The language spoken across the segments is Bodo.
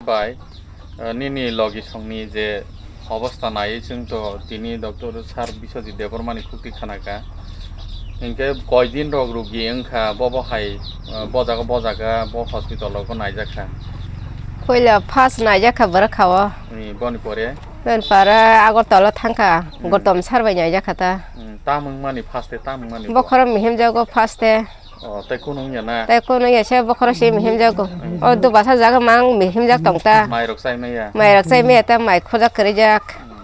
bai nini logi songni je অবস্থা নাই जोंथ' दिनै डक्टर सार बिस्वजित देबरमानि खुक्ति खानाका इनके कयदिन रग रुगि ओंखा बबहाय बजागा ब हस्पिटालाव नायजाखा पयला फार्स्ट नायजाखा बरखावा बनि परे पारा आगरतला थांखा गौतम सारबाय नायजाखाता तामुं मानि फार्स्टे तामुं मानि बखर मिहिम जागो फार्स्टे ताइको नंया ना ताइको नंया से बखर से मिहिम जागो ओ दुबासा जागा मां मिहिम जाग तंगता माइरक साइमैया ता माइ खोजा करिजाक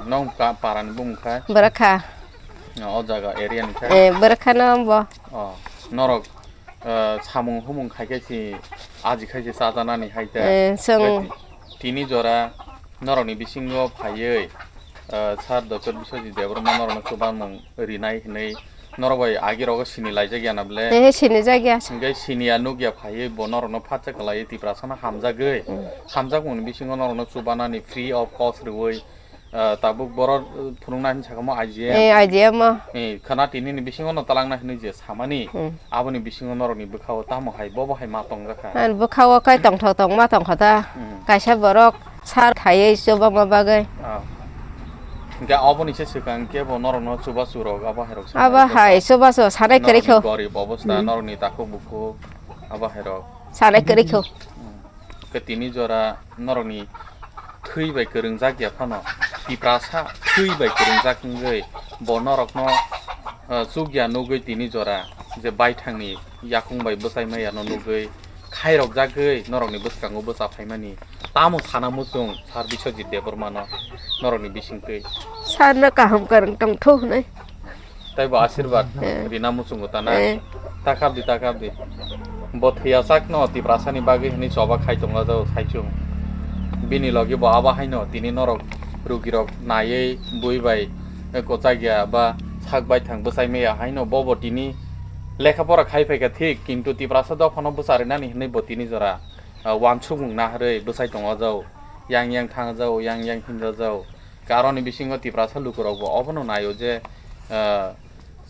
नों पारानि बुंखा बरखा अ जागा एरिया निखा बरखा नम्ब नरक सामुं हुमुं खायखायसि आजि खायसि साजानानि हायता जों तिनि जरा नरकनि बिसिङाव फायै सार डक्टर बिस्वजित देबरमा नरकनो सुबामुं रिनाय हिनै नरबाय आगिराव सिनि लायजा गया नाबले सिनि जायगा सिंगाय सिनिया नुगिया फायै ब नरकनो फाचा खालाय तिप्रासाना हामजागै हामजागुन बिसिङाव नरकनो सुबानानि फ्री अफ कस्ट रुवै ताबुक बर फुरुंनानि साखामो आइजिया म खाना तिनि बिसिङाव नतालांना हिनै जे सामानि आबनि बिसिङाव नरकनि बोखाव तामो हाय बबहाय मा तंगाखा बोखाव काय तंथं मा तंखता कायसा बरक सार थायै जोबा माबागै Enggak apa nih sih sekarang kia bonor no coba surok apa herok apa hai coba so sanai kerikau gorib অবস্থা নর নি তাকো বুকু apa herok sanai kerikau ketini jora noroni थैबाय गोरों जागिया फानो तिप्रासा थैबाय गोरों जाखिंगै बnorok no सुगिया नुगै तिनि जरा जे बायथांनि याखुंबाय बोसाय मैया न नुगै खायरक जागै नरकनि बोसकांगो बोसा फायमानि तामो साना मुसुं सार बिस्वजित देबरमा न नरकनि बिसिंखै सारना काहम करं तंथो नै ताइबो आशीर्वाद रिना मुसुंगो ताना ताकाबदि बथैया साक न तिप्रासानि बागै हनि सबा खायतंगा जाव सायचुं बिनि लगे ब आबाहाय न तिनि नरक रुगिरक नायै बुइबाय कोचागिया बा sakbaithang बोसाय मैया हाय न बबो तिनि लेखापरा खायफायगा थिक किन्तु तिप्रासा दफानो बोसारिनानि हनै बतिनि जरा वानसुमुं नाहरै बोसाय दङ जाव yang थाङा जाव yang हिन्जा जाव कारनि बिसिङाव तिप्रासा लुकुरावबो अबनो नायो जे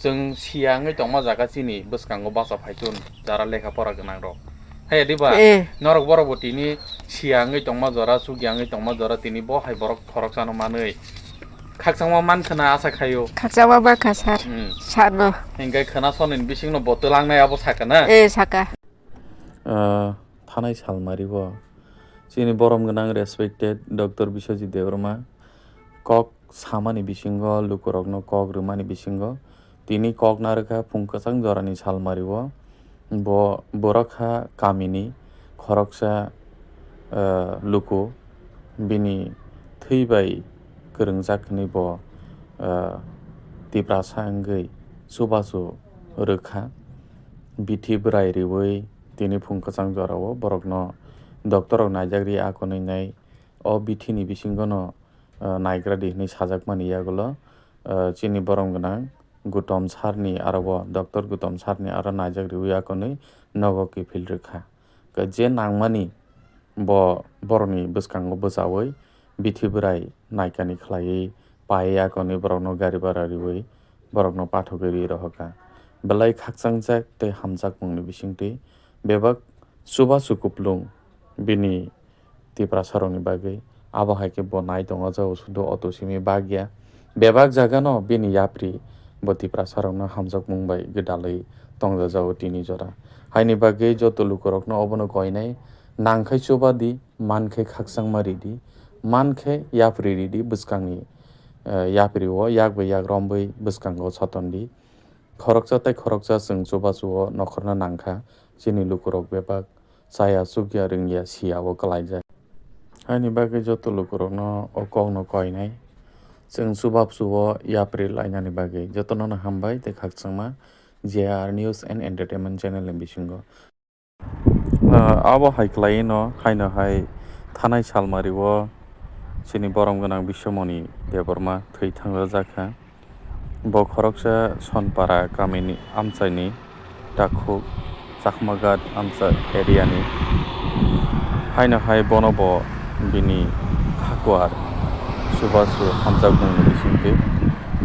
जों सियाङै दंमा जागासिनि बोसकांगो बासा फायथुन जारा लेखापरा गोनां र हाय दिबा नरक बरबो तिनि सियाङै दंमा जरा सुगियाङै दंमा जरा तिनि बहाय बरक फरक जानो मानै खाकसांमा मानखोना आसा खायो खाकसांमा मा खासार सानो इंगाय खोनासननि बिसिंनो बतलांनायाबो साखाना साका थानाय सालमारिबो जोंनि बरम गोनां रेसपेक्टेड डक्टर बिस्वजित देबरमा कक सामानि बिसिंगो लुकुरकनो कक रुमानि बिसिंगो तिनि कक नारखा फुंकसां जरानि सालमारिबो ब बरखा कामिनि खरकसा लुकु बिनि थैबाय गोरों जाखिनि ब तिप्रासा अंगै सुबासु रोखा बिथि बोराय रिवै तिनि फुंकसां जरावो बरकनो डक्टरक नायजाग्रि आखनै नाय अ बिथिनि बिसिंगनो नायग्रा दिहनि साजाकमानि यागुलो चिनि बरम गोनां गुतम सारनि आरो डक्टर गुतम सारनि आरो नायजाग्रि याकनै नगकी फिल रोखा जे नांमानि ब बरनि बोसकांगो बोजावै बिथि बोराय नायकानि खलायै पायै आकनै बरकनो गारि बारा रिवै बरकनो पाठगरि रहका बेलाय खाकसांजाक ते हामजाक मुंनि बिसिंति बेबाक सुबा सुकुप्लुं बिनि तिप्रासारंनि बागै आबहायके बनाय दङ जाव सुदो अतोसिमि बागिया बेबाक जागानो बिनि याप्रि ब तिप्रासारंनो हामजाक मुंबाय गदालै तंजा जाव तिनि जरा हायनि बागै जत लुकुरकनो अबनो गयनाय नांखाय सुबादि मानखे खाकसां मारिदि मानखे याप्रिरिदि बोसकांनि याप्रिओ यागबै याग्रमबै बोसकांगो सतनदि खरकजा ताइ खरकजा जों सुबासुओ नखरना नांखा जिनि लुकुरक बेबाक साया सुगिया रोंगिया सियावो कलायजा हायनि बागै जत लुकुरकनो अकौनो कयनाय जों सुबाबसुओ याप्रि लायनानि बागै जतननो हामबाय ते खाकसांमा JR News and Entertainment Channel नि बिसिंगो आबो हायख्लायनो हायनो हाय थानाय सालमारिओ सिनि बरम गोनां बिश्वमणि देबरमा थै थांजा जाखा ब खरकसा सनपारा गामिनि आमचाइनि दाखु जाखमागात आमचा एरियानि हायनो हाय बनब बिनि खाकुआर सुबासु हामजाक मुंनि बिसिंति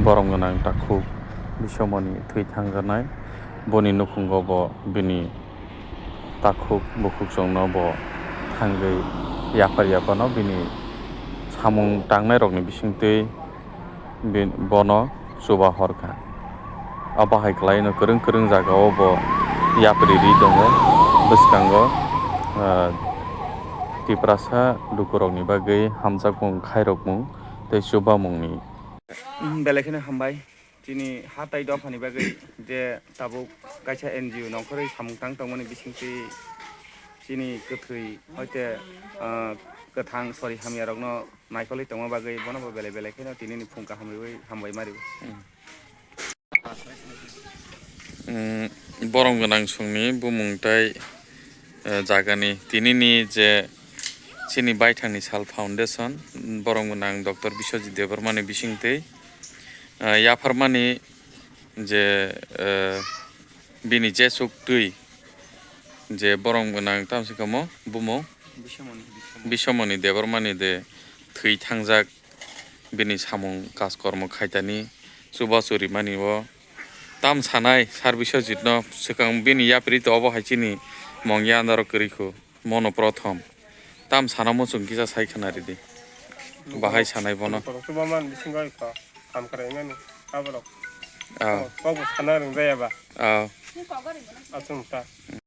बरम गोनां दाखु बिश्वमणि थै थांजानाय बनि नुखुंगो ब बिनि दाखु बुखुकजोंनो ब थांगै yapar yapano bini samung tangnai rokni bisingtwi bono chuba horkha abahai klai no kwrung jagao bo yapri ri tongo bwskango Tiprasa dukurokni bagwi hamjakmung khairokmung tei chubamungni belekino hambai chini hatai Dophani bagwi je tabuk kaisa NGO nongkhorwi samungtang tongmani bisingtwi chini kwthwi hoite kwthang sori hamyarokno naikolwi tongma bagwi bono bo belekino tinini phungka hamriwi hambai mari borong gwnang sungni bumung tei jagani tinini je chini baithangni sal foundation borong gwnang Dr. Biswajit Debbarma ni bisingtwi yafarmani je bini jesuk twi je borong gwnang tamsikamo bumo Biswamoni Debbarmani de thwi thangjak bini samung kajkormo khaitani chubachuri mani o tam sanai sar Biswajit no swkang bini yapri to obo haicini mongya andaro kwrikhu mono prothom tam sana muchung kisa saikhanari di bahai sanai bono subaman bisingo iko kam karaimani aborok ko sana rung jayaba achungta